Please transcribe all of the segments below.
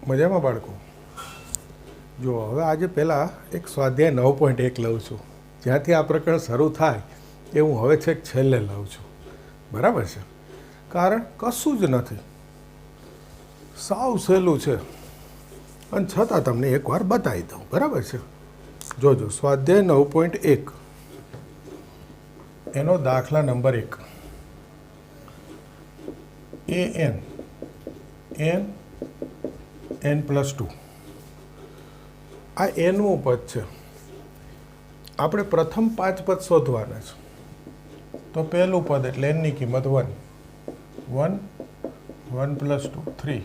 મજામાં બાળકો? જો હવે આજે પહેલાં એક સ્વાધ્યાય 9.1 લઉં છું. જ્યાંથી આ પ્રકરણ શરૂ થાય એ હું હવે છેક છેલ્લે લઉં છું. બરાબર છે? કારણ કશું જ નથી, સાવ સહેલું છે, અને છતાં તમને એકવાર બતાવી દઉં. બરાબર છે? જોજો, સ્વાધ્યાય 9.1 એનો દાખલા નંબર 1, n+2. આ nમું પદ છે. આપણે પ્રથમ 5 પદ શોધવાના છે. તો પહેલું પદ એટલે n ની કિંમત 1, 1 + 2 3.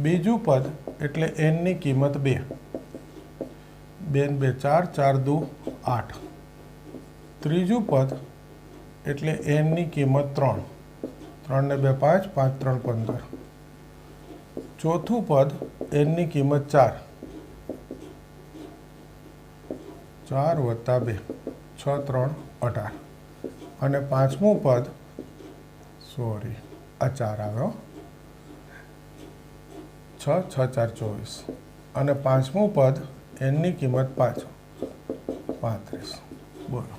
બીજું પદ એટલે n ની કિંમત 2, 2 ને 2 4, 4 દુ 8. ત્રીજું પદ એટલે n ની કિંમત 3, 3 ને 2 5, 5 3 15. ચોથું પદ n ની કિંમત 4, 4 + 2 6 3 18. અને પાંચમું પદ, સોરી આ 4 આવ્યો, 6 6 4 24. અને પાંચમું પદ n ની કિંમત 5, 35. બોલો,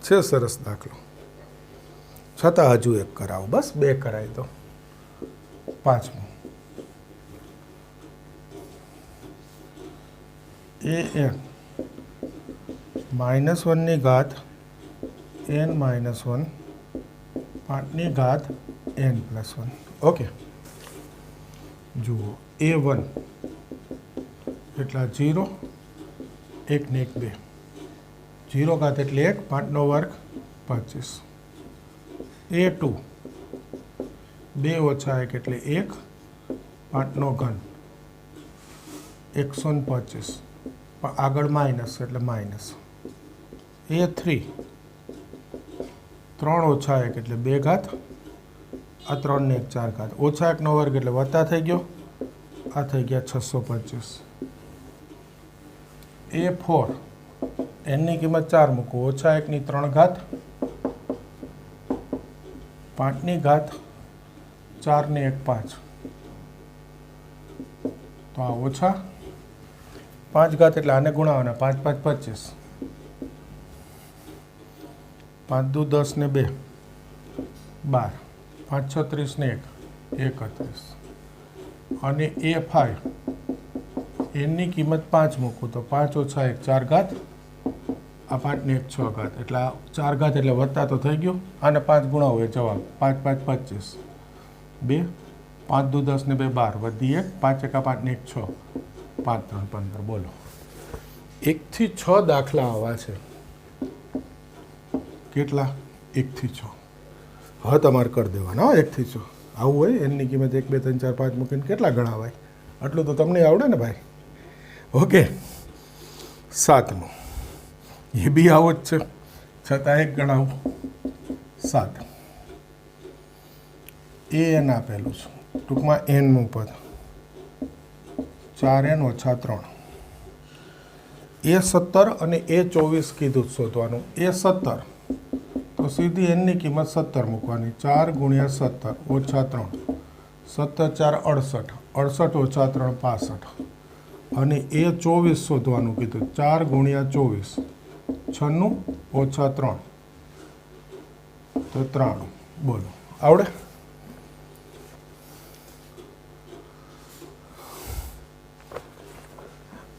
છે સરસ દાખલો. છતાં હજુ એક કરાવો, બસ 2 કરાવી દો. પાંચમું, an -1 ની ઘાત n - 1 5 ની ઘાત n+1. ઓકે, જુઓ, a1 એટલા 0, 1 ને 1 2, 0 ઘાત એટલે 1, 5 નો વર્ગ 25. a2 2 - 1 એટલે 1, 5 નો ઘન 125. આગળ માઇનસ એટલે માઇનસ. a3 3 - 1 એટલે 2 ઘાત, આ 3 ને 1 4 ઘાત, -1 નો વર્ગ એટલે વત્તા થઈ ગયો, આ થઈ ગયા 625. a4 n ની કિંમત 4 મૂકો, -1 ની 3 ઘાત, 5 ની ઘાત, 4 ને 1 5. તો આ ઓછા 5 ઘાત એટલે આને ગુણાવાના, 5 5 25, 5 દુ 10 ને 2 12, 5 6 30 ને 1 31. અને a5 n ની કિંમત 5 મૂકું તો 5 - 1 4 ઘાત, આ 5 ને 1 6 ઘાત, એટલે આ 4 ઘાત એટલે વત્તા તો થઈ ગયું, આને 5 ગુણાવો એ જવાબ, 5 5 25, 2 5 દુ 10 ને 2 12, વધી 1, 5 1 5 ને 1 6, 5 3 15. બોલો, 1 થી 6 દાખલા આવા છે. કેટલા? 1 થી 6. હવે તમારે કરી દેવાના. 1 થી 6 આવું હોય, એની કિંમત 1 2 3 4 5 મૂકીને કેટલા ગણાવાય? આટલું તો તમને આવડે ને ભાઈ. ઓકે, 7મું, એ બી આવો જ છે, છતાં એક ગણાવું. 7 an આપેલું છે, ટૂંકમાં nમું પદ, 4n - 3. a17 અને a24 કીધું શોધવાનું. a17 તો સીધી n ની કિંમત 17 મૂકવાની, 4 × 17 - 3, 17 4 68, 68 - 3 65. અને a24 શોધવાનું કીધું, 4 × 24 96 - 3 તો 93. બોલો, આવડે?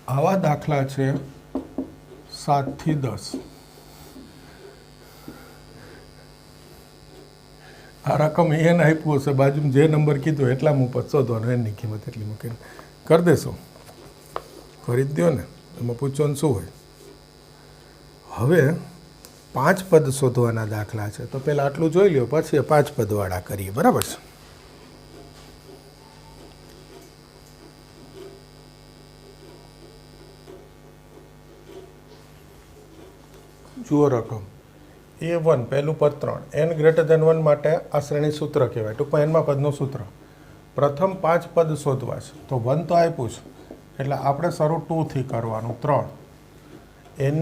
આવા દાખલા છે 7 થી 10. આ રકમ n આપ્યું હશે, બાજુમાં જે નંબર કીધું એટલામાં પદ શોધવાનું, એની કિંમત એટલી મૂકીને કરી દેશો. કરી જ દો ને, એમાં પૂછવાનું શું હોય. હવે 5 પદ શોધવાના દાખલા છે, તો પહેલાં આટલું જોઈ લ્યો, પછી 5 પદવાળા કરીએ. બરાબર છે? જુઓ રકમ a1 પહેલું પદ 3, n > 1 માટે આ શ્રેણી સૂત્ર કહેવાય, ટૂંકમાં એનમાં પદનું સૂત્ર. પ્રથમ 5 પદ શોધવા છે, તો 1 તો આપ્યું છે, એટલે આપણે શરૂ 2 થી કરવાનું. 3 n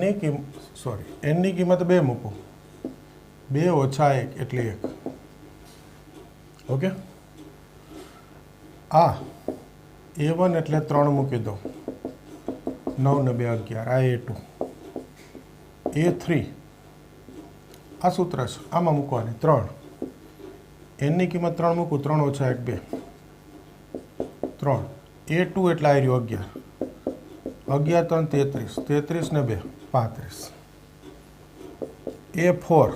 ની કિંમત 2 મૂકો, 2 - 1 એટલે 1. ઓકે, આ A1 એટલે 3 મૂકી દો, 9 ને 2 11, આ A2, A3 આ સૂત્ર છે, આમાં મૂકવાની 3, એનની કિંમત 3 મૂકું, 3 ઓછા 1 2, 3, A2 એટલે આ રહ્યું 11, 11 3 33, 33 ને 2 35, A4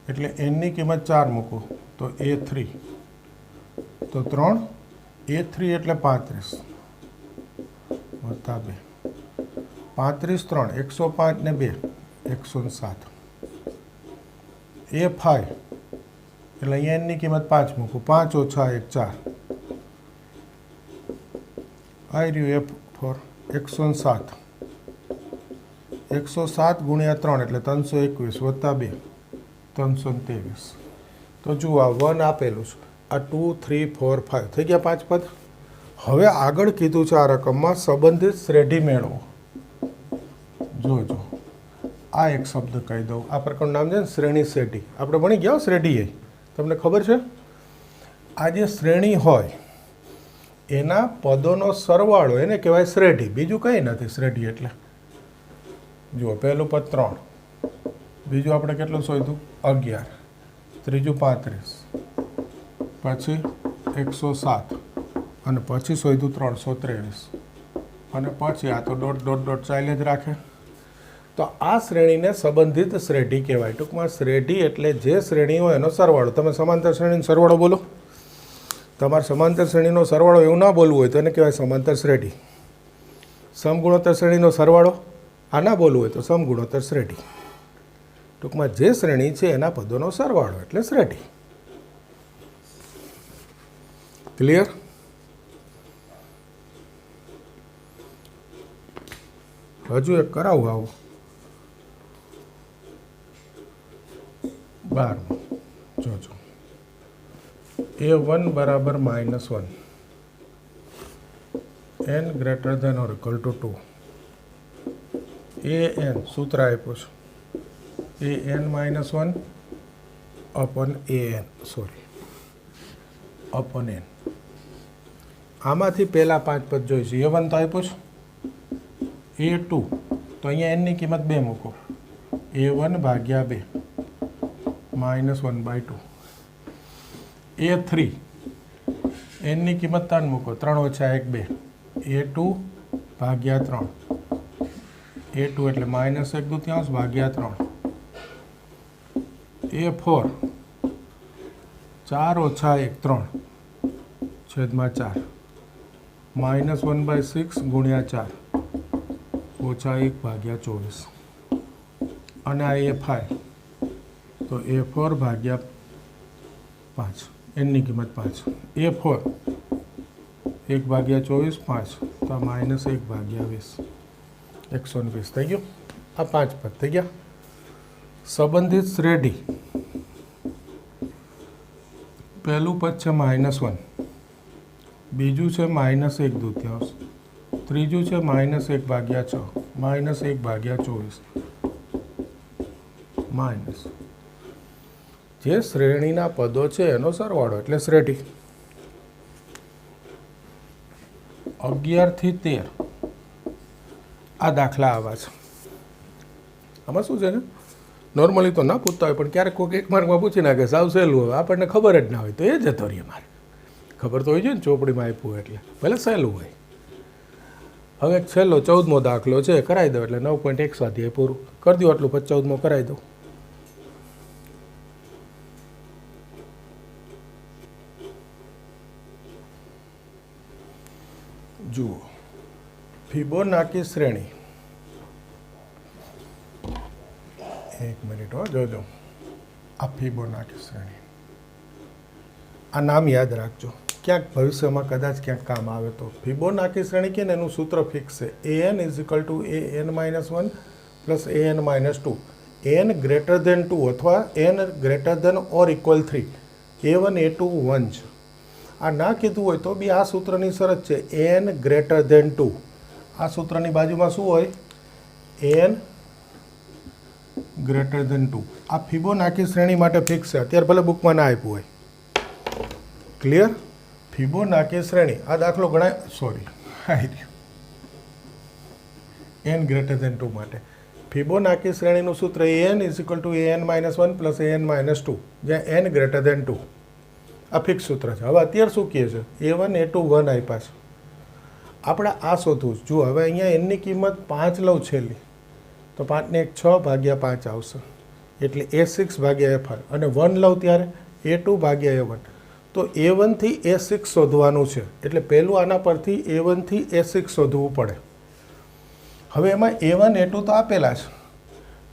એટલે એનની કિંમત 4 મૂકું તો A3 તો 3, A3 એટલે 35 વત્તા 2, 35 3 105 ને 2 107, A5 એટલે અહીંયા એનની કિંમત 5 મૂકું, 5 ઓછા 1 4, આ રહ્યું A4 107, 107 ગુણ્યા 3 એટલે 321 વત્તા 2 323. તો જુઓ આ 1 આપેલું છે, આ 2 3 4 5 થઈ ગયા 5 પદ. હવે આગળ કીધું છે આ રકમમાં સંબંધિત શ્રેઢી મેળવો. જોજો આ એક શબ્દ કહી દઉં, આ પ્રકારનું નામ છે ને શ્રેણી શ્રેઢી. આપણે ભણી ગયા શ્રેઢી, એ તમને ખબર છે. આ જે શ્રેણી હોય એના પદોનો સરવાળો એને કહેવાય શ્રેઢી, બીજું કંઈ નથી શ્રેઢી એટલે. જુઓ પહેલું પદ 3, બીજું આપણે કેટલું શોધ્યું 11, ત્રીજું 35, પછી 107 અને પછી શોધ્યું 323 અને પછી આ તો ડોટ ડોટ ડોટ ચાલે જ રાખે. તો આ શ્રેણીને સંબંધિત શ્રેઢી કહેવાય. ટૂંકમાં શ્રેઢી એટલે જે શ્રેણી હોય એનો સરવાળો. તમે સમાંતર શ્રેણીનો સરવાળો બોલો, તમારે સમાંતર શ્રેણીનો સરવાળો એવું ના બોલવું હોય તો એને કહેવાય સમાંતર શ્રેઢી. સમગુણોત્તર શ્રેણીનો સરવાળો આ ના બોલવું હોય તો સમગુણોત્તર શ્રેઢી. ટૂંકમાં જે શ્રેણી છે એના પદોનો સરવાળો એટલે શ્રેઢી. ક્લિયર? હજુ એક કરાવું આવું 12. જોજો A1 બરાબર -1, n greater than or equal to 2, an સૂત્ર આપ્યું છે an-1 અપન અપન n. આમાંથી પહેલાં 5 પદ જોઈશું. A1 તો આપ્યું છે, A2 તો અહીંયા એનની કિંમત 2 મૂકો, A1 ભાગ્યા 2 -1/2, A3 એનની કિંમત 3 મૂકો, 3 ઓછા 1 2, A2 ભાગ્યા 3, A2 એટલે -1/2 ભાગ્યા 3, A4 4 ઓછા 1 3 છેદમાં 4, -1/6 ગુણ્યા 4 ઓછા 1/24 અને આ A5 તો A4 ભાગ્યા 5, એનની કિંમત 5, A4 1/24 5 તો આ -1/20 120 થઈ ગયું. આ 5 પદ થઈ ગયા. સંબંધિત શ્રેઢી પહેલું પદ છે -1, બીજું છે -1/2, ત્રીજું છે -1/6 -1/24 માઇનસ જે શ્રેણીના પદો છે એનો સરવાળો એટલે શ્રેઢી. 11 થી 13 આ દાખલા આવા છે. આમાં શું છે ને, નોર્મલી તો ના પૂછતા હોય પણ ક્યારેક કોઈક એક માર્કમાં પૂછી નાખે સાવ સહેલું હોય, આપણને ખબર જ ના હોય તો એ જતો રહીએ. મારે ખબર તો હોય છે ને, ચોપડીમાં આપ્યું એટલે ભલે સહેલું હોય. હવે છેલ્લો 14મો દાખલો છે, કરાવી દો એટલે 9.1 સ્વાધ્યાય પૂરું કરી દો. આટલું 14મો કરાવી દો. જુઓ ફિબોનાકી શ્રેણી, એક મિનિટ હો, જોજો આ ફિબોનાકી શ્રેણી, આ નામ યાદ રાખજો, ક્યાંક ભવિષ્યમાં કદાચ ક્યાંક કામ આવે તો. ફિબોનાકી શ્રેણી કે એનું સૂત્ર ફિક્સ છે, an = an-1 plus an-2, n greater than 2 અથવા n greater than or equal 3, a1 a2 1 છે. આ ના કીધું હોય તો બી આ સૂત્રની શરત છે n ગ્રેટર ધેન 2. આ સૂત્રની બાજુમાં શું હોય? n greater than 2. આ ફિબોનાકી શ્રેણી માટે ફિક્સ છે. અત્યારે ભલે બુકમાં ના આપ્યું હોય. ક્લિયર? ફિબોનાકી શ્રેણી આ દાખલો ગણાય સોરી n ગ્રેટર ધેન 2 માટે ફિબોનાકી શ્રેણીનું સૂત્ર an is equal to an-1 plus an-2 જ્યાં n ગ્રેટર ધેન 2 આ ફિક્સ સૂત્ર છે. હવે અત્યારે શું કહે છે a1 a2 1 આપ્યા છે આપણે આ શોધવું છે. જુઓ હવે અહીંયા એનની કિંમત 5 લઉં છેલ્લી તો 5 ને 1 6 ભાગ્યા 5 આવશે એટલે a6 ભાગ્યા a5 અને 1 લઉં ત્યારે a2 ભાગ્યા a1 તો a1 થી a6 શોધવાનું છે એટલે પહેલું આના પરથી a1 થી a6 શોધવું પડે. હવે એમાં a1 a2 તો આપેલા છે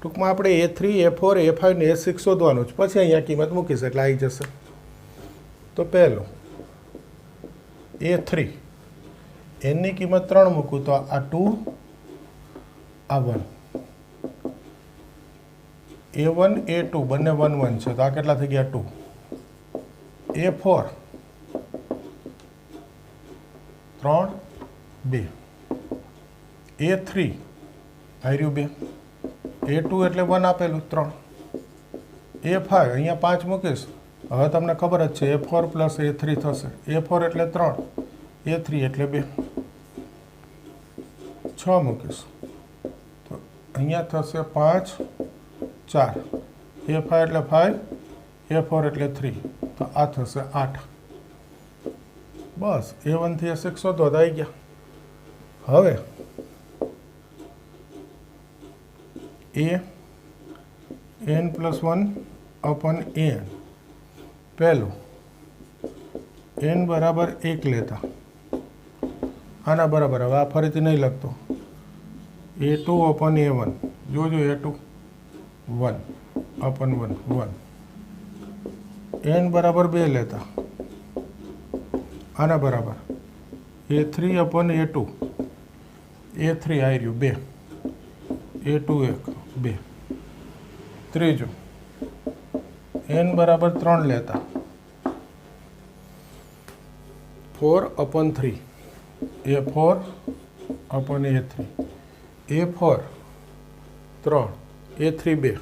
ટૂંકમાં આપણે a3 a4 a5 ને a6 શોધવાનું છે પછી અહીંયા કિંમત મૂકીશ એટલે આવી જશે. તો પહેલું a3 એનની કિંમત 3 મૂકું તો આ 2 આ 1 a1 a2 બંને 1 1 છે તો આ કેટલા થઈ ગયા 2 a4 3 2 a3 આવ્યું 2 a2 એટલે 1 આપેલું 3 a5 અહીંયા 5 મૂકીશ હવે તમને ખબર જ છે a4 પ્લસ a3 થશે a4 એટલે 3 a3 એટલે 2 6 મૂકીશ તો અહીંયા થશે 5 4 a5 એટલે 5 a4 એટલે 3 તો આ થશે 8 બસ a1 થી a6 શોધો તો આવી ગયા. હવે a n પ્લસ 1 અપન n પહેલું n બરાબર 1 લેતા આના બરાબર હવે આ ફરીથી નહીં લખતો a2 અપન a1 જોજો a2 1 અપન 1 1 n બરાબર 2 લેતા આના બરાબર a3 અપન a2 a3 આવી રહ્યું 2 a2 1 2 ત્રીજું n બરાબર 3 લેતા 4 અપન 3 a4 અપન a3 a4 3 a3 2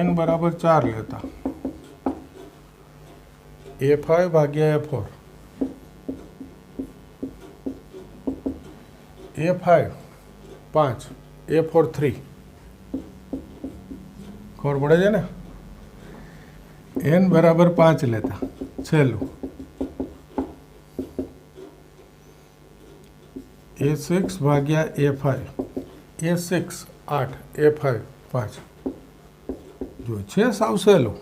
n બરાબર 4 લેતા a5 ભાગ્યા a4 a5 5 a4 3 ખબર પડે છે ને n બરાબર 5 લેતા છેલ્લું a6 ભાગ્યા a5 a6 8 a5 5 જો છે સાવ સહેલું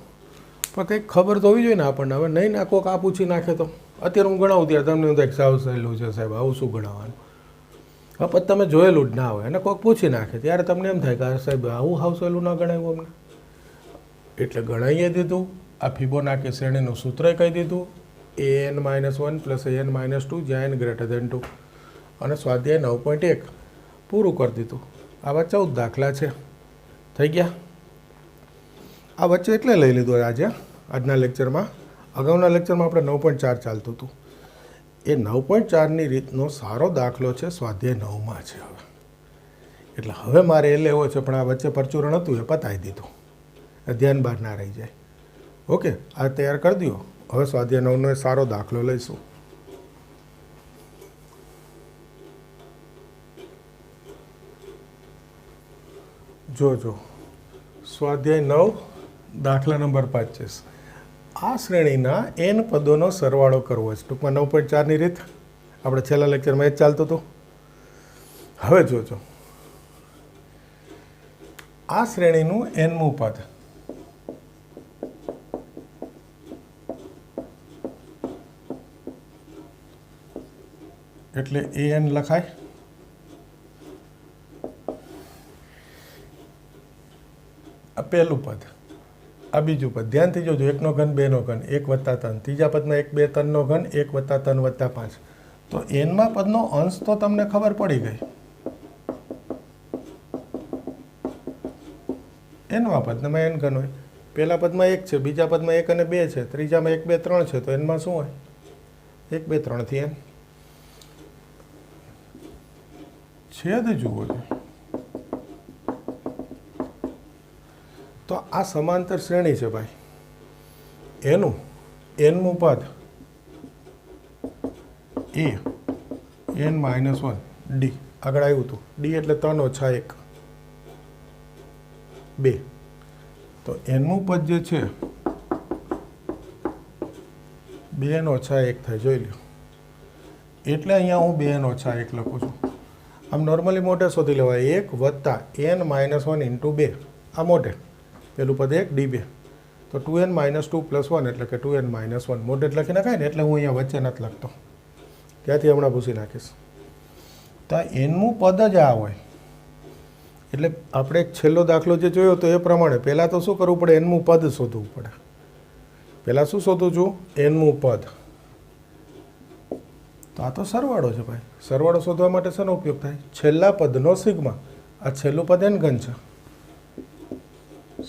પણ કંઈક ખબર તો હોવી જોઈએ ને આપણને. હવે નહીં ના કોક આ પૂછી નાખે તો અત્યારે હું ગણાવું ત્યારે તમને કંઈક સાવ સહેલું છે સાહેબ આવું શું ગણાવવાનું હવે પછી તમે જોયેલું જ ના હોય અને કોઈક પૂછી નાખે ત્યારે તમને એમ થાય કે સાહેબ આવું હાવ સહેલું ના ગણાવ્યું અમને એટલે ગણાવીએ દીધું. આ ફિબોનાકી શ્રેણીનું સૂત્ર કહી દીધું an-1 પ્લસ an-2 જ્યાં n ગ્રેટર ધેન 2 અને સ્વાધ્યાય 9.1 પૂરું કરી દીધું. આવા 14 દાખલા છે થઈ ગયા. આ વચ્ચે એટલે લઈ લીધું આજે આજના લેક્ચરમાં. અગાઉના લેક્ચરમાં આપણે 9.4 ચાલતું હતું એ 9.4ની રીતનો સારો દાખલો છે સ્વાધ્યાય 9માં છે હવે એટલે હવે મારે એ લેવો છે પણ આ વચ્ચે પરચુરણ હતું એ પતાવી દીધું ધ્યાન બહાર ના રહી જાય. ઓકે આ તૈયાર કરી દો. હવે સ્વાધ્યાય 9નો એ સારો દાખલો લઈશું. જોજો સ્વાધ્યાય 9 દાખલા નંબર 25 આ શ્રેણીના n પદોનો સરવાળો કરવો છે. ટૂંકમાં 9.4ની રીત આપણે છેલ્લા લેક્ચરમાં એ જ ચાલતું હતું. હવે જોજો આ શ્રેણીનું nમું પદ એટલે an લખાય. આ પહેલું પદ આ બીજું પદ ધ્યાનથી જોજો 1નો ઘન 2નો ઘન 1 વત્તા 3 ત્રીજા પદમાં 1 2 3નો ઘન 1 વત્તા 3 વત્તા 5 તો એનમાં પદનો અંશ તો તમને ખબર પડી ગઈ. એનમાં પદમાં n ઘન હોય પહેલા પદમાં 1 છે બીજા પદમાં 1 અને 2 છે ત્રીજામાં 1 2 3 છે તો એનમાં શું હોય 1 2 3 થી n છેદ જુઓ છો તો આ સમાંતર શ્રેણી છે ભાઈ. એનું એનમું પદ એ n માઇનસ 1 ડી આગળ આવ્યું હતું. ડી એટલે 3 ઓછા 1 2. તો એનમું પદ જે છે 2n ઓછા 1 થાય, જોઈ લો. એટલે અહીંયા હું 2n ઓછા 1 લખું છું. આમ નોર્મલી મોટે શોધી લેવાય 1 વત્તા n માઇનસ 1 ઇન્ટુ 2. આ મોટે પેલું પદ 1 ડી 2. તો 2n માઇનસ 2 પ્લસ 1 એટલે કે 2n માઇનસ 1 મોટે લખી નાખાય ને, એટલે હું અહીંયા વચ્ચે નથી લખતો, ત્યાંથી હમણાં ભૂસી નાખીશ. તો આ એનમું પદ જ આ હોય. એટલે આપણે છેલ્લો દાખલો જે જોયો તો એ પ્રમાણે પહેલાં તો શું કરવું પડે? એનમું પદ શોધવું પડે. પહેલાં શું શોધું છું? એનમું પદ. તો આ તો સરવાળો છે ભાઈ. સરવાળો શોધવા માટે શેનો ઉપયોગ થાય? છેલ્લા પદનો સિગ્મા. આ છેલ્લું પદ એન ઘન છે,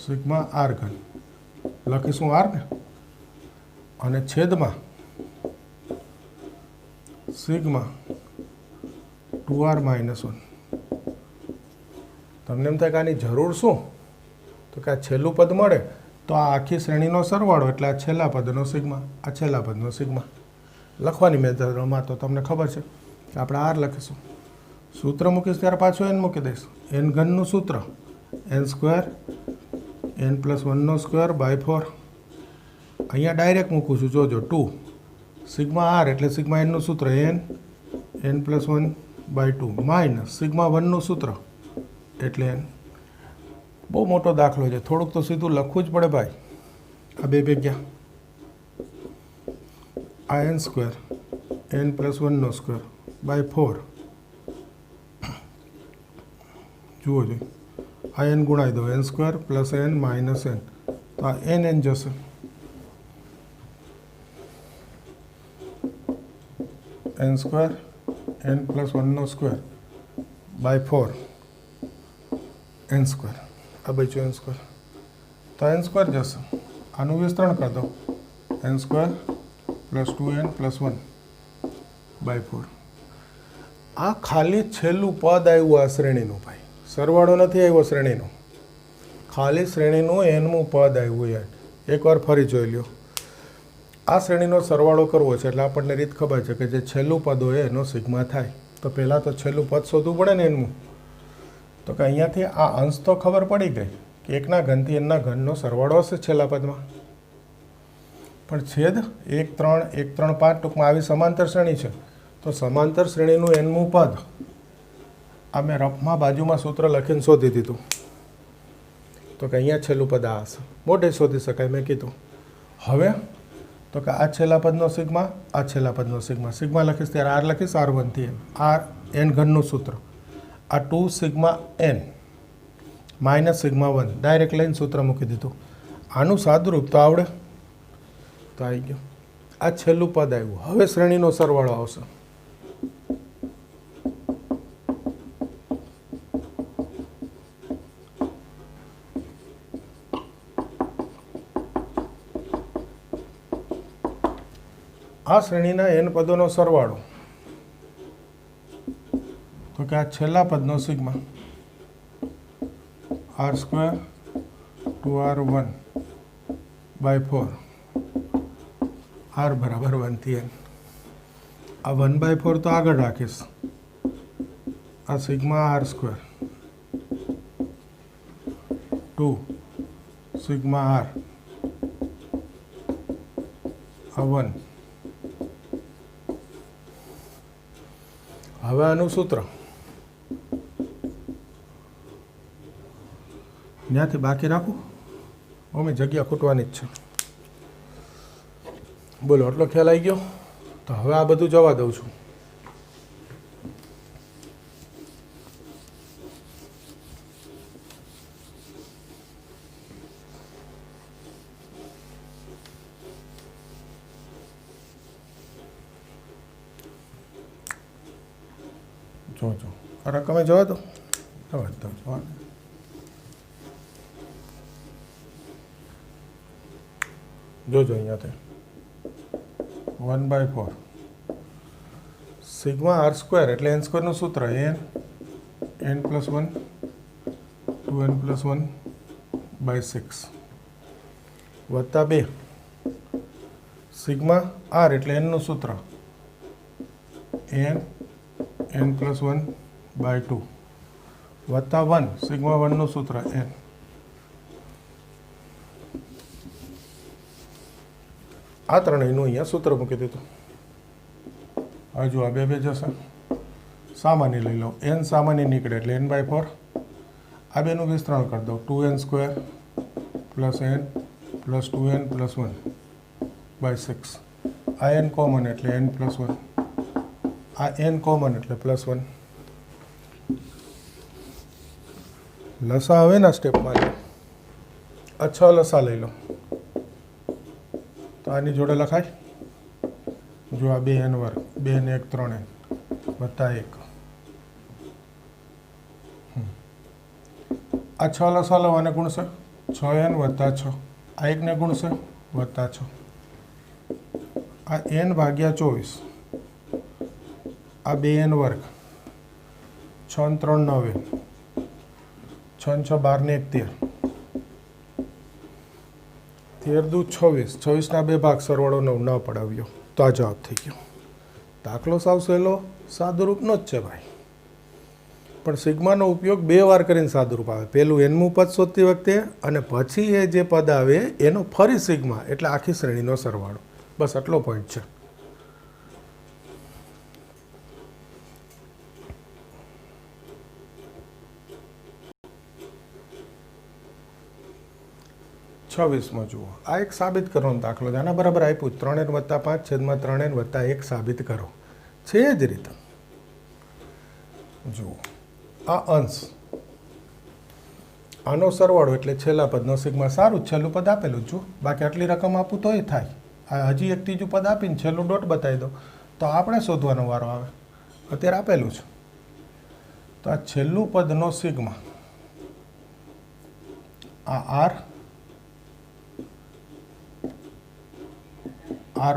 સિગ્મા આર ઘન લખીશું આર ને, અને છેદમાં સિગ્મા 2r માઇનસ 1. તમને એમ થાય કે આની જરૂર શું? તો કે આ છેલ્લું પદ મળે તો આ આખી શ્રેણીનો સરવાળો એટલે આ છેલ્લા પદનો સિગ્મા, આ છેલ્લા પદનો સિગ્મા લખવાની મેથડમાં. તો તમને ખબર છે કે આપણે આર લખીશું. સૂત્ર મૂકીશ ત્યારે પાછું એન મૂકી દઈશ. એન ઘનનું સૂત્ર n સ્ક્વેર n પ્લસ 1નો સ્ક્વેર બાય 4. અહીંયા ડાયરેક્ટ મૂકું છું, જોજો 2 સિગ્મા આર એટલે સિગ્મા એનનું સૂત્ર n plus 1 by 2 minus sigma 1નું સૂત્ર એટલે n. બહુ મોટો દાખલો છે, થોડુંક તો સીધું લખવું જ પડે ભાઈ. આ બે ભેગ્યા આ n સ્ક્વેર n પ્લસ 1નો સ્ક્વેર બાય 4. જુઓ જોઈએ, આ n ગુણાઈ દો, n square plus n minus n. તો આ n જશે. n સ્ક્વેર n પ્લસ 1નો સ્ક્વેર બાય 4 n સ્ક્વેર. આ બચ્યું n સ્ક્વેર. તો n સ્ક્વેર જશે. આનું વિસ્તરણ કરી દો, n square plus 2n plus 1 by 4. આ ખાલી છેલ્લું પદ આવ્યું આ શ્રેણીનું ભાઈ, સરવાળો નથી આવ્યો શ્રેણીનો, ખાલી શ્રેણીનું એનમું પદ આવ્યું. યાર એકવાર ફરી જોઈ લ્યો. આ શ્રેણીનો સરવાળો કરવો છે એટલે આપણને રીત ખબર છે કે જે છેલ્લું પદ હોય એનો સિગ્મા થાય. તો પહેલાં તો છેલ્લું પદ શોધવું પડે ને એનમું. તો કે અહીંયાથી આ અંશ તો ખબર પડી ગઈ કે 1ના ઘનથી nના ઘનનો સરવાળો હશે છેલ્લા પદમાં. પણ છેદ 1 3 1 3 5 ટૂંકમાં આવી સમાંતર શ્રેણી છે. તો સમાંતર શ્રેણીનું એનમું પદ આ મેં રફમાં બાજુમાં સૂત્ર લખીને શોધી દીધું. તો કે અહીંયા છેલ્લું પદ આ હશે, મોઢે શોધી શકાય મેં કીધું. હવે તો કે આ છેલ્લા પદનો સિગ્મા, આ છેલ્લા પદનો સિગ્મા. સિગ્મા લખીશ ત્યારે આર લખીશ r1 થી n. આર n ઘનનું સૂત્ર આ 2 sigma n minus sigma 1 direct લઈને સૂત્ર મૂકી દીધું. આનું સાદુરૂપ તો આવડે, તો આવી ગયું. આ છેલ્લું પદ આવ્યું. હવે શ્રેણીનો સરવાળો આવશે. આ શ્રેણીના n પદોનો સરવાળો તો કે આ છેલ્લા પદનો sigma r square 2r1 by 4 r બરાબર 1 થી n. આ 1 બાય 4 તો આગળ રાખીશ. આ sigma r square 2 sigma r આ 1. હવે આનું સૂત્ર ત્યાંથી બાકી રાખું, અમે જગ્યા ખૂટવાની જ છે. બોલો, આટલો ખ્યાલ આવી ગયો? તો હવે આ બધું જવા દઉં છું. જો આ રકમે જવા દો, જવા દો. જોજો અહીંયાથી 1/4 સિગ્મા આર સ્ક્વેર એટલે n સ્ક્વેરનું સૂત્ર n પ્લસ 1 2n પ્લસ 1/6 વત્તા 2 સિગ્મા આર એટલે એનનું સૂત્ર n પ્લસ 1/2 વત્તા 1 સિગ્મા 1નું સૂત્ર n. આ ત્રણેયનું અહીંયા સૂત્ર મૂકી દીધું. હવે જો આ બે જશે, સામાન્ય લઈ લો, n સામાન્ય નીકળે એટલે n/4. આ બેનું વિસ્તરણ કરી દો, 2n² plus n plus 2n plus 1/6. આ n કોમન એટલે n પ્લસ 1, આ n કોમન એટલે પ્લસ 1. લસા હવે ના સ્ટેપમાં લો, આ 6 લસા લઈ લો તો આની જોડે લખાય. જો આ 2n વર્ગ, 2 ને 1 3n વત્તા 1. આ 6 લસા લો, આને ગુણશે 6n વત્તા 6. આ 1 ને ગુણશે વત્તા 6. આ n ભાગ્યા 24. આ 2n વર્ગ, 6 ને 3 9n, 6 ને 6 12 ને 1 13. 13 દુ 26, 26ના 2 ભાગ, સરવાળો 9 ન પડાવ્યો તો આ જવાબ થઈ ગયો. દાખલો સાવ સહેલો સાદુરૂપનો જ છે ભાઈ, પણ સિગ્માનો ઉપયોગ 2 વાર કરીને સાદુરૂપ આવે. પહેલું એનમું પદ શોધતી વખતે અને પછી એ જે પદ આવે એનો ફરી સિગ્મા એટલે આખી શ્રેણીનો સરવાળો. બસ આટલો પોઈન્ટ છે. છવ્વીસમાં જુઓ, આ એક સાબિત કરવાનો દાખલો છે. આના બરાબર આપ્યું 3n વત્તા 5 છેદમાં 3n વત્તા 1 સાબિત કરો. છે જ રીતે જુઓ, આ અંશ, આનો સરવાળો એટલે છેલ્લા પદનો સિગ્મા. સારું, છેલ્લું પદ આપેલું જ જુઓ, બાકી આટલી રકમ આપું તોય થાય. આ હજી એક ત્રીજું પદ આપીને છેલ્લું ડોટ બતાવી દો તો આપણે શોધવાનો વારો આવે. અત્યારે આપેલું છે તો આ છેલ્લું પદનો સિગ્મા, આ r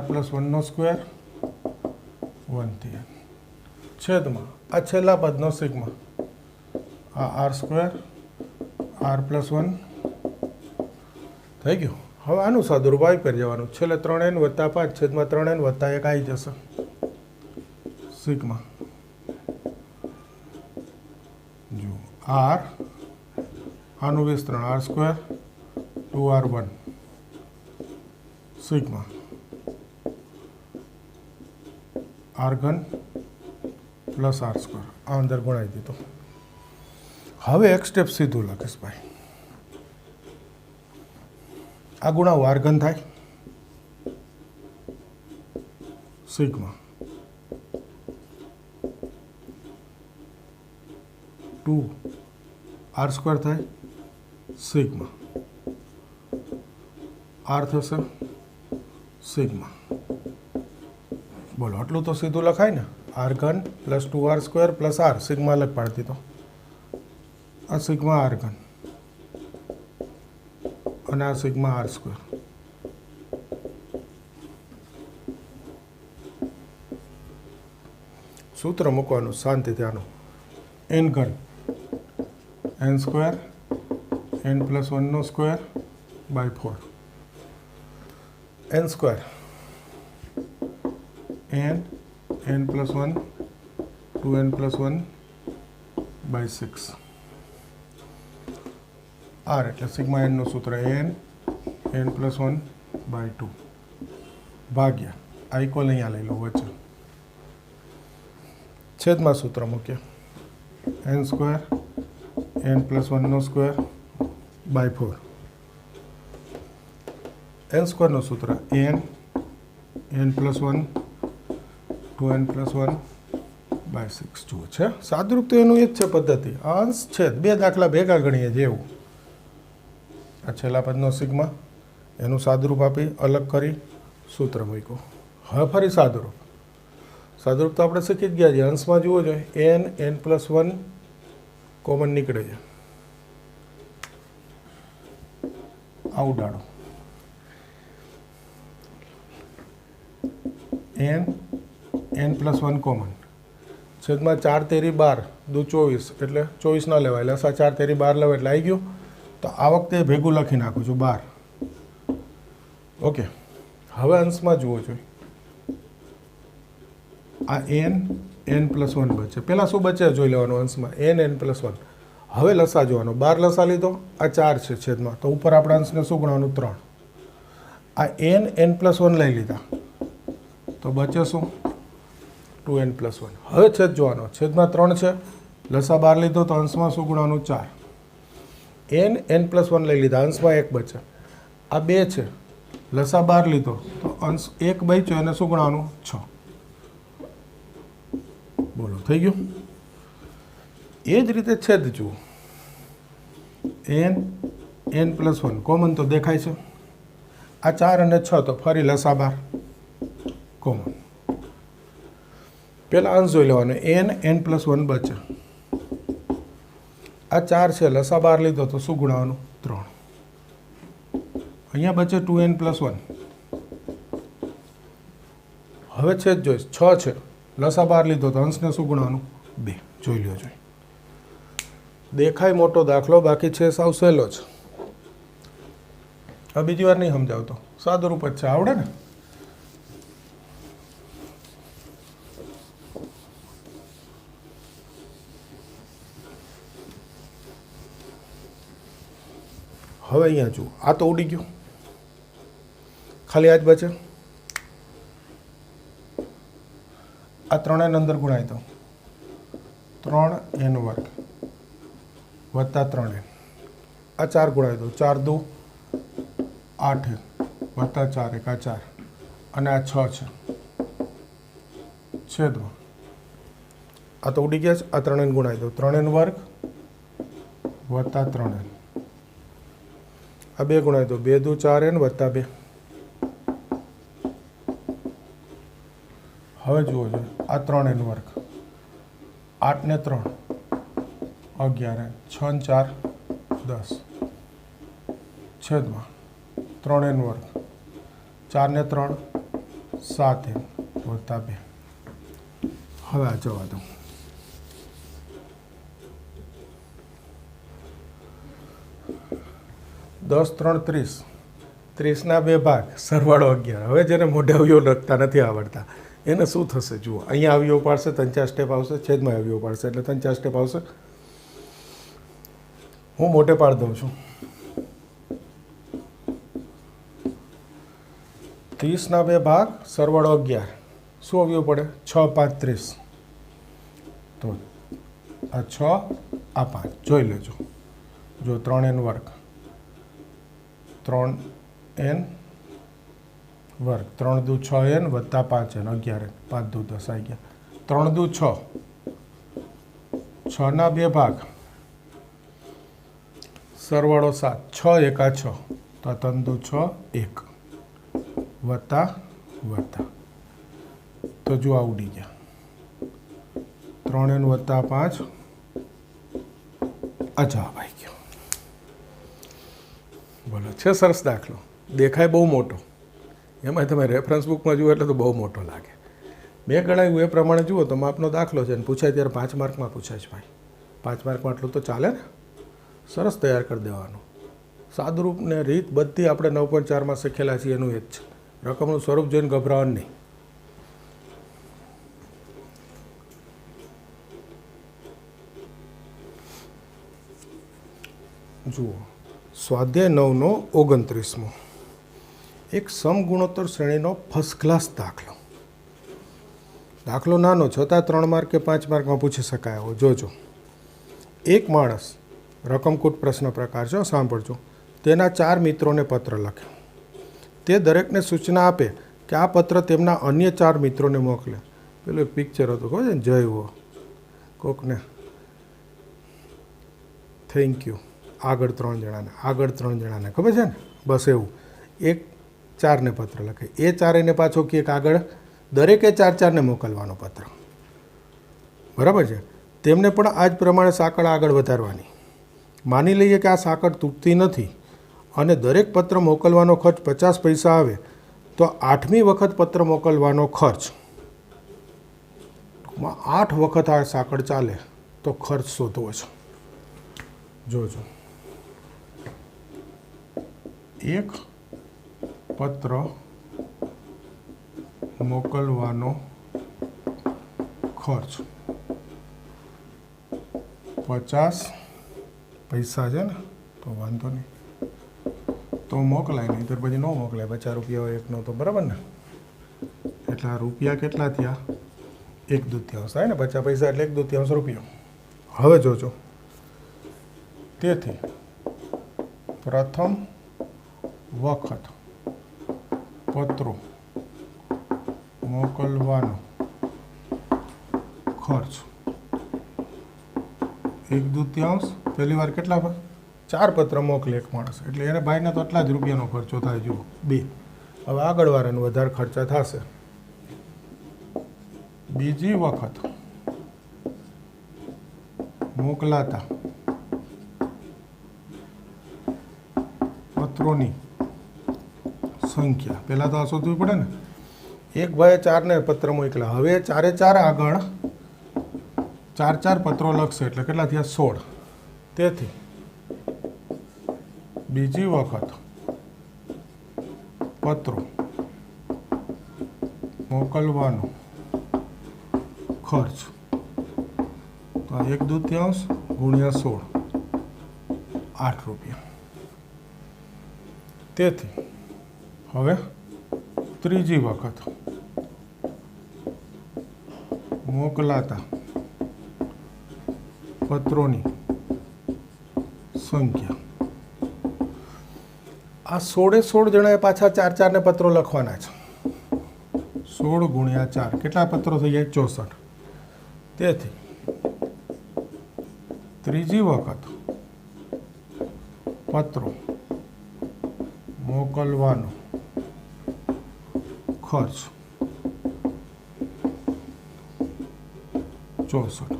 પ્લસ 1નો સ્ક્વેર 1 છેદમાં આ છેલ્લા પદનો સિગ્મા, આ r સ્ક્વેર r પ્લસ 1 થઈ ગયું. હવે આનું સાદુરૂપ આવી કરી જવાનું. છેલ્લે 3n વત્તા 5 છેદમાં 3n વત્તા 1 આવી જશે સિગ્મા. જો r, આનું વિસ્તરણ r square 2r1 sigma r ઘન પ્લસ r સ્ક્વેર. આ અંદર ગુણાવી દીધો. હવે એક સ્ટેપ સીધું લખીશ ભાઈ, આ ગુણાવું r ઘન થાય સિગ્મા 2 r સ્ક્વેર થાય સિગ્મા r થશે સિગ્મા. બોલો, આટલું તો સીધું લખાય ને. r ઘન plus 2r square plus r, sigma અલગ પાડી દીધો. આ સિગ્મા r ઘન અને આ સિગ્મા r સ્ક્વેર. સૂત્ર મૂકવાનું શાંતિથી. આનું n ઘન n સ્ક્વેર n પ્લસ 1નો square by 4. n square n plus 1 2n plus 1 by 6. r એટલે સિગ્મા nનું સૂત્ર n પ્લસ 1 બાય 2 ભાગ્યા આ ઇક્વલ અહીંયા લઈ લો વચ્ચે, છેદમાં સૂત્ર મૂકીએ n સ્ક્વેર n પ્લસ 1નો સ્ક્વેર બાય 4. n સ્ક્વેરનું સૂત્ર n plus 1 2n plus 1 by 6. જુઓ છે સાદુરૂપ તો એનું એ જ છે પદ્ધતિ. અંશ છેદ 2 દાખલા ભેગા ગણીએ જેવું. આ છેલ્લા પદનો સિગ્મા, એનું સાદુરૂપ આપી અલગ કરી સૂત્ર મૂક્યું. હવે ફરી સાદુરૂપ. સાદુરૂપ તો આપણે શીખી જ ગયા છે. અંશમાં જુઓ જોઈએ n પ્લસ 1 કોમન નીકળે છે, આ ઉડાડો. n પ્લસ 1 કોમન છેદમાં 4 તેરી 12 દુ 24 એટલે 24 ન લેવાય, લસા 4 તેરી 12 લેવાય એટલે આવી ગયું. તો આ વખતે ભેગું લખી નાખું છું 12. ઓકે, હવે અંશમાં જુઓ જોઈએ, આ n +1 બચે. પહેલાં શું બચે જોઈ લેવાનું અંશમાં, n +1. હવે લસા જોવાનો, 12 લસા લીધો, આ 4 છે છેદમાં, તો ઉપર આપણે અંશને શું ગણવાનું 3. આ n +1 લઈ લીધા તો બચે શું 2n + 1. હવે છેદ જોવાનો, છેદમાં 3 છે, લસા 12 લીધો તો અંશમાં શું ગણવાનું 4. n +1 લઈ લીધા, અંશમાં 1 બચે. આ 2 છે, લસા 12 લીધો તો અંશ 1 બચ્યો, એને શું ગણવાનું 6. બોલો થઈ ગયું. એ જ રીતે છેદ જુઓ, n +1 કોમન તો દેખાય છે, આ 4 અને 6 તો ફરી લસા 12 કોમન. પહેલાં અંશ જોઈ લેવાનો, n +1 બચે, આ 4 છે, લસા 12 લીધો તો શું ગુણાવાનું 3. અહીંયા બચે 2n +1. હવે છેદ જોઈશ, 6 છે, લસા 12 લીધો તો અંશને શું ગુણવાનું 2. જોઈ લો જોઈએ. દેખાય મોટો દાખલો, બાકી છે સાવ સહેલો જ. હવે બીજી વાર નહીં સમજાવતો, સાદુરૂપ જ છે, આવડે ને. હવે અહીંયા જુઓ, આ તો ઉડી ગયું, ખાલી આ જ બચે. આ 3n અંદર ગુણાય તો 3n² વત્તા 3n. આ 4 ગુણાય તો 4 × 2 = 8 વત્તા 4 × 1 = 4 અને આ 6 છે છેદમાં. આ તો ઉડી ગયા છે, આ 3n ગુણાય તો 3n² વત્તા 3n. આ 2 ગુણાય તો 2 × 2 = 4n વત્તા 2. હવે જુઓ જોઈએ, આ 3n², 8 ને 3 11, 6 ને 4 10 છેદમાં 3n², 4 ને 3 7n વત્તા 2. હવે આ જવા દો. દસ 3 30, 30ના 2 ભાગ, સરવાળો 11. હવે જેને મોઢે અવયવ લખતા નથી આવડતા એને શું થશે જુઓ, અહીંયા અવયવ પાડશે, 3-4 સ્ટેપ આવશે, છેદમાં અવયવ પાડશે એટલે 3-4 સ્ટેપ આવશે. હું મોટે પાડી દઉં છું. 30ના 2 ભાગ, સરવાળો 11, શું અવયવ પડે 6 × 5 = 30. તો આ 6 આ 5 જોઈ લેજો. જો 3n², 3n² 3 × 2 = 6n વત્તા 5n 11n, 5 × 2 = 10 આવી ગયા. 3 × 2 = 6, 6ના 2 ભાગ, સરવાળો 7, 6 × 1 = 6, તો 3 × 2 = 6 1 વત્તા વત્તા. તો જો આ ઉડી ગયા, 3n વત્તા 5 આ જવાબ આવી ગયો. બોલો, છે સરસ દાખલો, દેખાય બહુ મોટો, એમાં તમે રેફરન્સ બુકમાં જુઓ એટલે તો બહુ મોટો લાગે. મેં ગણાવ્યું એ પ્રમાણે જુઓ તો માપનો દાખલો છે, અને પૂછાય ત્યારે 5 માર્કમાં પૂછાય છે ભાઈ. 5 માર્કમાં આટલું તો ચાલે ને, સરસ તૈયાર કરી દેવાનું. સાદુરૂપ ને રીત બધી આપણે 9.4માં શીખેલા છીએ, એનું એ જ છે. રકમનું સ્વરૂપ જોઈને ગભરાવાનું નહીં. જુઓ, સ્વાધ્યાય 9નો 29મો, એક સમગુણોત્તર શ્રેણીનો ફર્સ્ટ ક્લાસ દાખલો. દાખલો નાનો છતાં 3 માર્ક કે 5 માર્કમાં પૂછી શકાય એવો. જોજો, એક માણસ, રકમકૂટ પ્રશ્ન પ્રકાર છે, સાંભળજો, તેના 4 મિત્રોને પત્ર લખે. તે દરેકને સૂચના આપે કે આ પત્ર તેમના અન્ય 4 મિત્રોને મોકલે. પેલું એક પિક્ચર હતું, ખબર છે ને, જય હો, કોકને થેન્ક યુ, આગળ 3 જણાને, આગળ 3 જણાને, ખબર છે ને, બસ એવું. એક 4ને પત્ર લખે, એ 4એને પાછો કે આગળ દરેકે 4-4ને મોકલવાનો પત્ર, બરાબર છે. તેમને પણ આ જ પ્રમાણે સાંકળ આગળ વધારવાની. માની લઈએ કે આ સાંકળ તૂટતી નથી અને દરેક પત્ર મોકલવાનો ખર્ચ 50 પૈસા આવે, તો 8મી વખત પત્ર મોકલવાનો ખર્ચ, 8 વખત આ સાંકળ ચાલે તો ખર્ચ શોધવો છે. જોજો, એક પત્ર મોકલવાનો ખર્ચ 50 પૈસા છે ને, તો વાંધો નહીં, તો મોકલાય, નહીં તો પછી ન મોકલાય. 50 રૂપિયા હોય એકનો, તો બરાબર ને. એટલે આ રૂપિયા કેટલા થયા? 1/2 થાય ને, 50 પૈસા એટલે 1/2 રૂપિયો. હવે જોજો, તેથી પ્રથમ વખત પત્રો મોકલવાનો ખર્ચ 1/2. પહેલી વાર કેટલા પર 4 પત્ર મોકલે એક માણસ, એટલે એને ભાઈને તો આટલા જ રૂપિયાનો ખર્ચો થાય. જુઓ 2. હવે આગળવાળાનું વધારે ખર્ચા થશે. બીજી વખત મોકલાતા પત્રોની સંખ્યા, પહેલાં તો આ શોધવું પડે ને. એક ભાઈએ 4 પત્ર મોકલ્યા, હવે 4 આગળ 4 પત્રો લખશે, એટલે કેટલા થયા? 16. તેથી બીજી વખત પત્રો મોકલવાનો ખર્ચ, તો 1/2 ગુણ્યા 16, 8 રૂપિયા. તેથી હવે ત્રીજી વખત મોકલાતા પત્રોની સંખ્યા, આ 16 જણાએ પાછા 4 પત્રો લખવાના છે. 16 ગુણ્યા 4 કેટલા પત્રો થઈ જાય? 64. તેથી ત્રીજી વખત પત્રો મોકલવાનો ખર્ચ 64,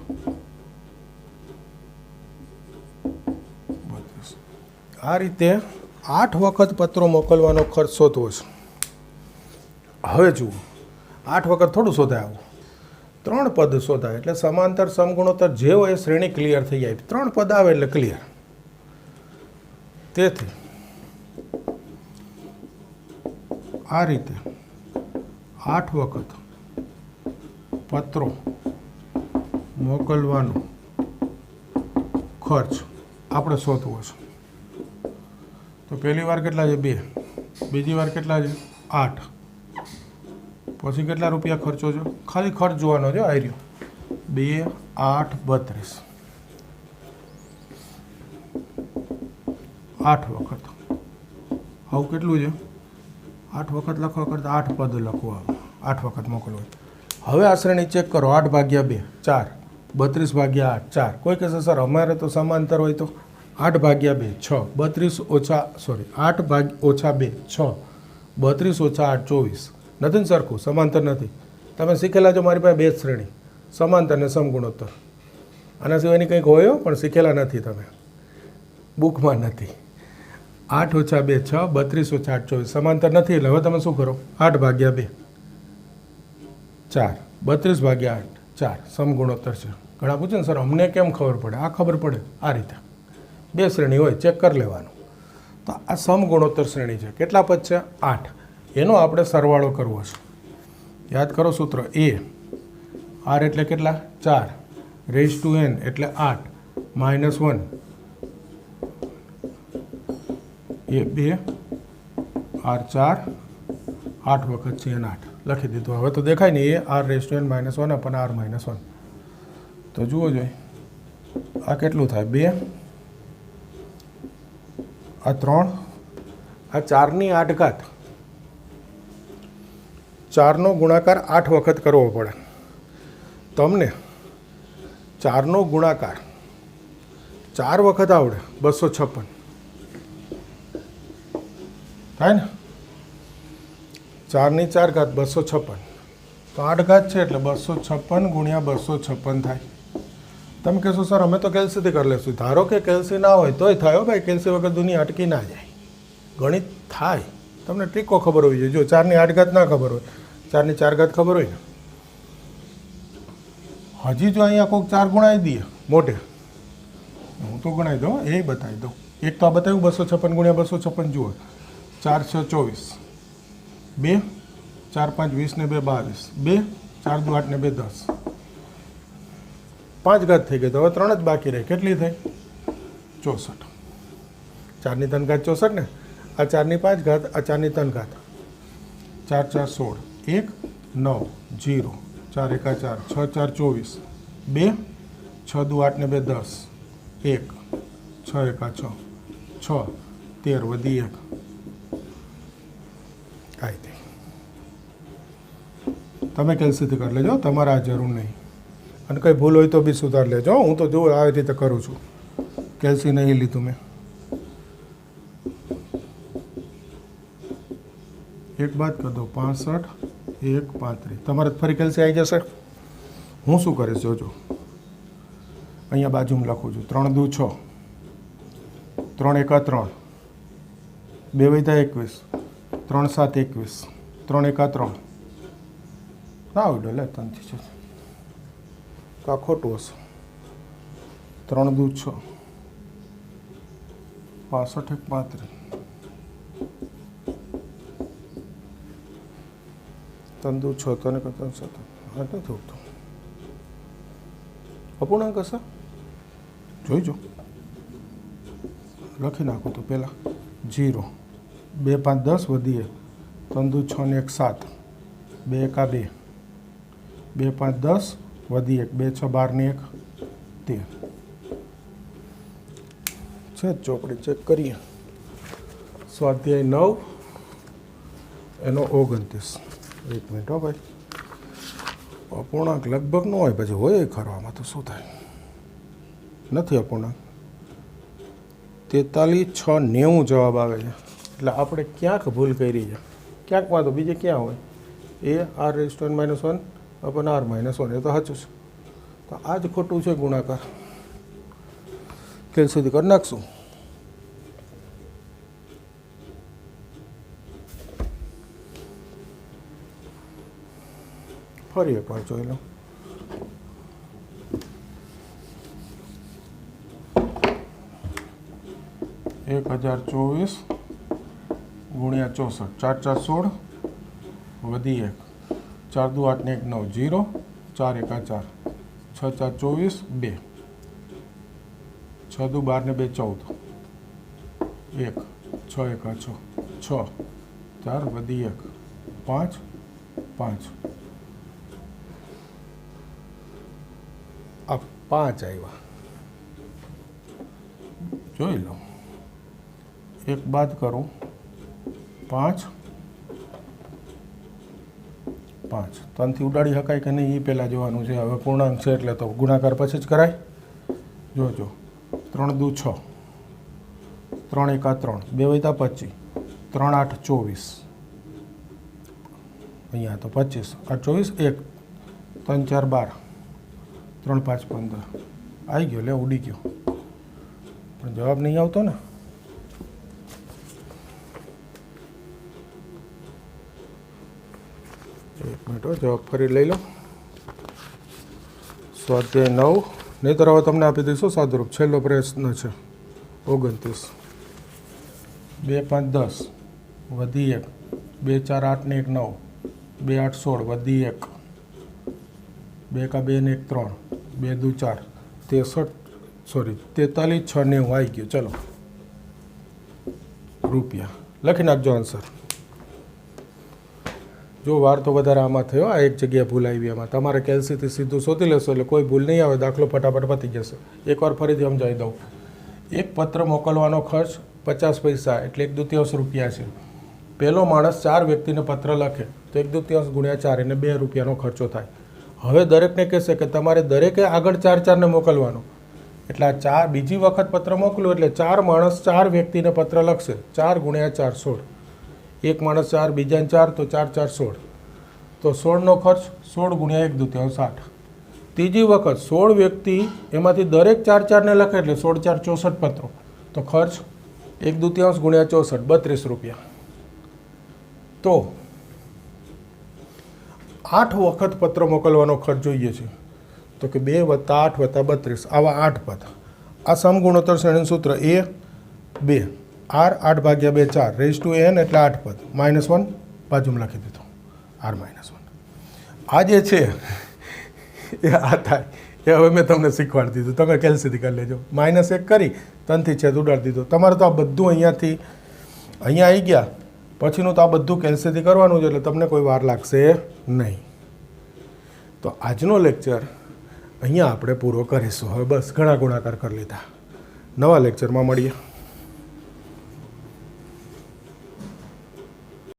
32. આ રીતે 8 વખત પત્રો મોકલવાનો ખર્ચ શોધવો છે. હવે જુઓ, 8 વખત થોડું શોધાય, આવું 3 પદ શોધાય એટલે સમાંતર સમગુણોત્તર જે હોય એ શ્રેણી ક્લિયર થઈ જાય. 3 પદ આવે એટલે ક્લિયર. તેથી આ રીતે 8 વખત પત્રો મોકલવાનો ખર્ચ આપણે શોધવો છે. તો પહેલી વાર કેટલા છે? 2. બીજી વાર કેટલા છે? 8. પછી કેટલા રૂપિયા ખર્ચો છે? ખાલી ખર્ચ જોવાનો છે. આવી રહ્યો 2, 8, 32. 8 વખત. આવું કેટલું છે? 8 વખત લખવા કરતાં 8 પદ લખવા, 8 વખત મોકલવું. હવે આ શ્રેણી ચેક કરો. 8 ભાગ્યા 2 4, 32 ભાગ્યા 8 4. કોઈ કહેશે સર અમારે તો સમાંતર હોય તો 8 ભાગ્યા 2 6, 32 8 ઓછા 2 6, 32 ઓછા 8 24. નથી ને સરખું? સમાંતર નથી. તમે શીખેલા છો મારી પાસે 2 શ્રેણી, સમાંતર ને સમગુણોત્તર. આના સિવાયની કંઈક હોય પણ શીખેલા નથી તમે, બુકમાં નથી. 8 ઓછા 2 6, 32 ઓછા 8 24. સમાંતર નથી એટલે હવે તમે શું કરો? 8 ભાગ્યા 2 4, 32 ભાગ્યા 8 4. સમગુણોત્તર છે. ઘણા પૂછે ને સર અમને કેમ ખબર પડે? આ ખબર પડે આ રીતે. 2 શ્રેણી હોય, ચેક કરી લેવાનું. તો આ સમગુણોત્તર શ્રેણી છે. કેટલા પદ છે? 8. એનો આપણે સરવાળો કરવો છે. યાદ કરો સૂત્ર. A R એટલે કેટલા? 4 રેઝ ટુ n એટલે 8 -1 એ 2 R 4 8 વખત છે n 8 લખી દીધું. હવે તો દેખાય ને એ R raise to n -1 upon R -1. તો જુઓ જોઈએ આ કેટલું થાય? 2 આ 3 આ 4ની 8 ઘાત. 4નો ગુણાકાર 8 વખત કરવો પડે. તમને 4નો ગુણાકાર 4 વખત આવડે 256 થાય ને. 4ની 4 ઘાત 256. તો 8 ઘાત છે એટલે 256 ગુણ્યા 256 થાય. તમે કહેશો સર અમે તો કેલ્સીથી કરી લેશું. ધારો કે કેલ્સી ના હોય તોય થાય હો ભાઈ. કેલ્સી વગર દુનિયા અટકી ના જાય. ગણિત થાય. તમને ટ્રીકો ખબર હોવી જોઈએ. જો 4ની 8 ઘાત ના ખબર હોય, 4ની 4 ઘાત ખબર હોય ને, હજી જો અહીંયા કોઈક 4 ગણાવી દઈએ મોટે, હું તો ગણાવી દઉં, એ બતાવી દઉં. એક તો આ બતાવ્યું 256 ગુણ્યા 256. જુઓ 4 6 24, 2 4 5 20 ને 2 22, 2 4 2 8 ને 2 10, 5 ઘાત થઈ ગઈ. તો હવે 3 જ બાકી રહી. કેટલી થઈ? 64. 4 ની 3 ઘાત 64 ને, આ 4 ની 5 ઘાત, આ 4 ની 3 ઘાત, 4 4 16, 1 9 0, 4 1 4, 6 4 24, 2 6 2 8 ને 2 10, 1 6 1 6, 6 13 વધી 1, કાંઈ નહીં. તમે કેલ્સીથી કરી લેજો, તમારે આ જરૂર નહીં. અને કંઈ ભૂલ હોય તો બી સુધાર લેજો. હું તો જો આવી રીતે કરું છું. કેલ્સી નહીં લીધું મેં. એક બાદ કરી દો, 65 1 35. તમારે ફરી કેલ્સી આવી જશે. હું શું કરીશ જોજો, અહીંયા બાજુમાં લખું છું. 3 દુ 6, 3 1 3, 2 વધ્યા 21, 3 7 21, 3 1 3. ના આવડે લે 3 થી છે તો આ ખોટું હશે. 3 દુ 6, 65 1 35, 3 દુ 6, 3 1 3 7. હા નથી ઉઠતું. અપૂર્ણાંક હશે, જોઈજો. લખી નાખો તો પહેલાં 0 2 5 10 વધીએ, 3 દુ 6 ને 1 7, 2 1 2, 2 5 10 વધી 1, 2 6 12 ને 1 13. છે ચોપડી ચેક કરીએ. સ્વાધ્યાય 9 એનો 29. એક મિનિટ હો ભાઈ. અપૂર્ણાંક લગભગ ન હોય, પછી હોય ખરવામાં તો શું થાય. નથી અપૂર્ણાંક. 43 6 90 જવાબ આવે છે. એટલે આપણે ક્યાંક ભૂલ કરી છે. ક્યાંકમાં તો બીજે ક્યાં હોય? એ r - -1 upon r - 1. એ તો સાચું છે. તો આ જ ખોટું છે ગુણાકાર. કેલ સુધી કરી નાખશું. ફરી એકવાર જોઈ લો. એક 1024 ગુણ્યા 64, 4 4 16 વધી 1, 4 દુ 8 ને 1 9 0, 4 1 4, 6 4 24 2, 6 દુ 12 ને 2 14, 1 6 1 6, 6 4 વધી 1, 5 5. આ 5 આવ્યા. જોઈ લો. એક બાદ કરું, 5 5. 3થી ઉડાડી શકાય કે નહીં એ પહેલાં જોવાનું છે. હવે પૂર્ણાંક છે એટલે તો ગુણાકાર પછી જ કરાય. જોજો. 3 દુ 6, 3 1 3, 2 વધ્યા 25, 3 8 24, અહીંયા તો 25, 8 24 1, 3 4 12, 3 5 15. આવી ગયો, લે ઉડી ગયો. પણ જવાબ નહીં આવતો ને. એક મિનિટ, જવાબ ફરી લઈ લો. સ્વાધ્યાય 9. નહીંતર હવે તમને આપી દઈશું સાદુરૂપ. છેલ્લો પ્રશ્ન છે 29. 2 5 10 વધી 1, 2 4 8 ને 1 9, 2 8 16 વધી 1, 2 1 2 ને 1 3, 2 દુ 4, 43 6 90 આવી ગયું. ચલો રૂપિયા લખી નાખજો આન્સર. જો વાર તો વધારે આમાં થયો, આ એક જગ્યાએ ભૂલ આવી. એમાં તમારે કેલ્સીથી સીધું શોધી લેશો એટલે કોઈ ભૂલ નહીં આવે. દાખલો ફટાફટ પતી જશે. એકવાર ફરીથી સમજાવી દઉં. એક પત્ર મોકલવાનો ખર્ચ 50 પૈસા એટલે 1/2 રૂપિયા છે. પહેલો માણસ 4 વ્યક્તિને પત્ર લખે તો 1/2 ગુણ્યા 4 એને 2 રૂપિયાનો ખર્ચો થાય. હવે દરેકને કહેશે કે તમારે દરેકે આગળ 4 ને મોકલવાનો. એટલે આ 4 બીજી વખત પત્ર મોકલો એટલે 4 માણસ 4 વ્યક્તિને પત્ર લખશે. 4 ગુણ્યા 4 16. એક માણસ 4, બીજાને 4, તો 4 4 16. તો 16નો ખર્ચ 16 ગુણ્યા 1/2 60. ત્રીજી વખત 16 વ્યક્તિ એમાંથી દરેક 4 ને લખે એટલે 16 4 64 પત્રો. તો ખર્ચ 1/2 ગુણ્યા 64 32 રૂપિયા. તો 8 વખત પત્ર મોકલવાનો ખર્ચ જોઈએ છે. તો કે 2 + 8 + 32 આવા 8 પદ. આ સમગુણોત્તર શ્રેણીનું સૂત્ર A 2 R 8/2 4 rays to n એટલે 8 પદ -1 બાજુમાં લખી દીધું. r માઇનસ 1 આ જે છે એ આ થાય એ હવે મેં તમને શીખવાડી દીધું, તમે કેલ્સીથી કરી લેજો. -1 કરી 3થી છેદ ઉડાડી દીધો. તમારે તો આ બધું અહીંયાથી અહીંયા આવી ગયા પછીનું તો આ બધું કેલ્સીથી કરવાનું છે, એટલે તમને કોઈ વાર લાગશે નહીં. તો આજનો લેક્ચર અહીંયા આપણે પૂરો કરીશું. હવે બસ ઘણા ગુણાકાર કરી લીધા. નવા લેક્ચરમાં મળીએ.